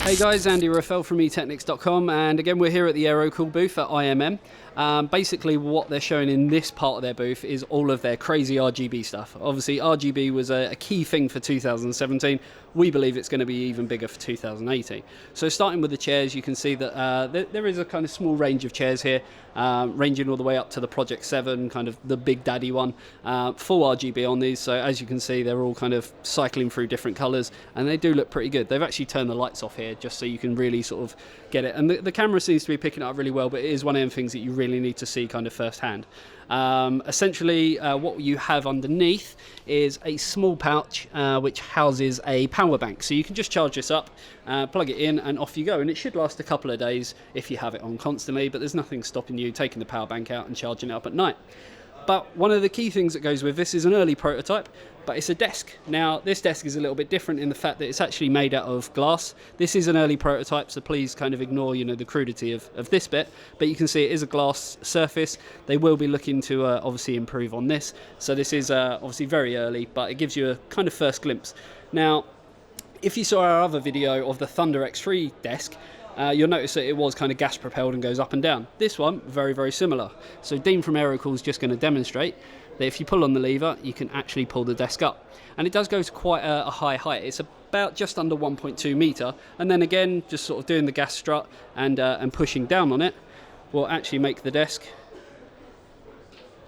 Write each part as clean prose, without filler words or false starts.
Hey guys, Andy Raffel from eTeknix.com, and again we're here at the Aerocool booth at IMM. Basically what they're showing in this part of their booth is all of their crazy RGB stuff. Obviously RGB was a key thing for 2017. We believe it's going to be even bigger for 2018. So starting with the chairs, you can see that there is a kind of small range of chairs here, ranging all the way up to the Project 7, kind of the big daddy one. Full RGB on these, so as you can see they're all kind of cycling through different colours, and they do look pretty good. They've actually turned the lights off here just so you can really sort of get it, and the camera seems to be picking it up really well, but it is one of them things that you really need to see kind of firsthand. Essentially what you have underneath is a small pouch which houses a power bank, so you can just charge this up, plug it in, and off you go, and it should last a couple of days if you have it on constantly, but there's nothing stopping you taking the power bank out and charging it up at night. But one of the key things that goes with this is an early prototype, but it's a desk. Now this desk is a little bit different in the fact that it's actually made out of glass. This is an early prototype, so please kind of ignore the crudity of this bit, but you can see it is a glass surface. They will be looking to obviously improve on this, so this is obviously very early, but it gives you a kind of first glimpse. Now if you saw our other video of the Thunder X3 desk, you'll notice that it was kind of gas propelled and goes up and down. This one, very, very similar. So Dean from Aerocool is just going to demonstrate that if you pull on the lever, you can actually pull the desk up. And it does go to quite a high height. It's about just under 1.2 metre. And then again, just sort of doing the gas strut and pushing down on it will actually make the desk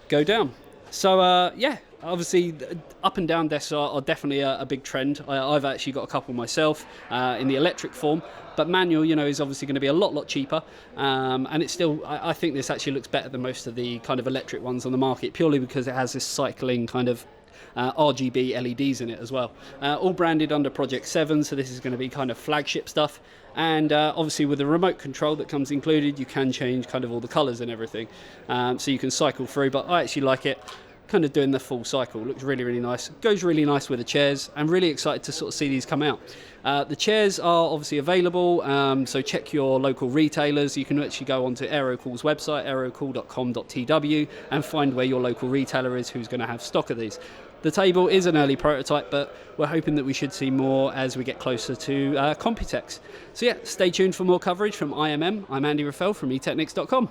go down. So yeah, obviously up and down desks are definitely a big trend. I've actually got a couple myself in the electric form, but manual is obviously going to be a lot cheaper, and it's still, I think this actually looks better than most of the kind of electric ones on the market, purely because it has this cycling kind of RGB LEDs in it as well. All branded under Project 7, so this is going to be kind of flagship stuff. And obviously with the remote control that comes included, you can change kind of all the colours and everything, so you can cycle through. But I actually like it, kind of doing the full cycle. Looks really nice, goes really nice with the chairs. I'm really excited to sort of see these come out. The chairs are obviously available, so check your local retailers. You can actually go onto Aerocool's website, aerocool.com.tw, and find where your local retailer is who's going to have stock of these. The table is an early prototype, but we're hoping that we should see more as we get closer to Computex. So yeah, stay tuned for more coverage from IMM. I'm Andy Raffel from eTeknix.com.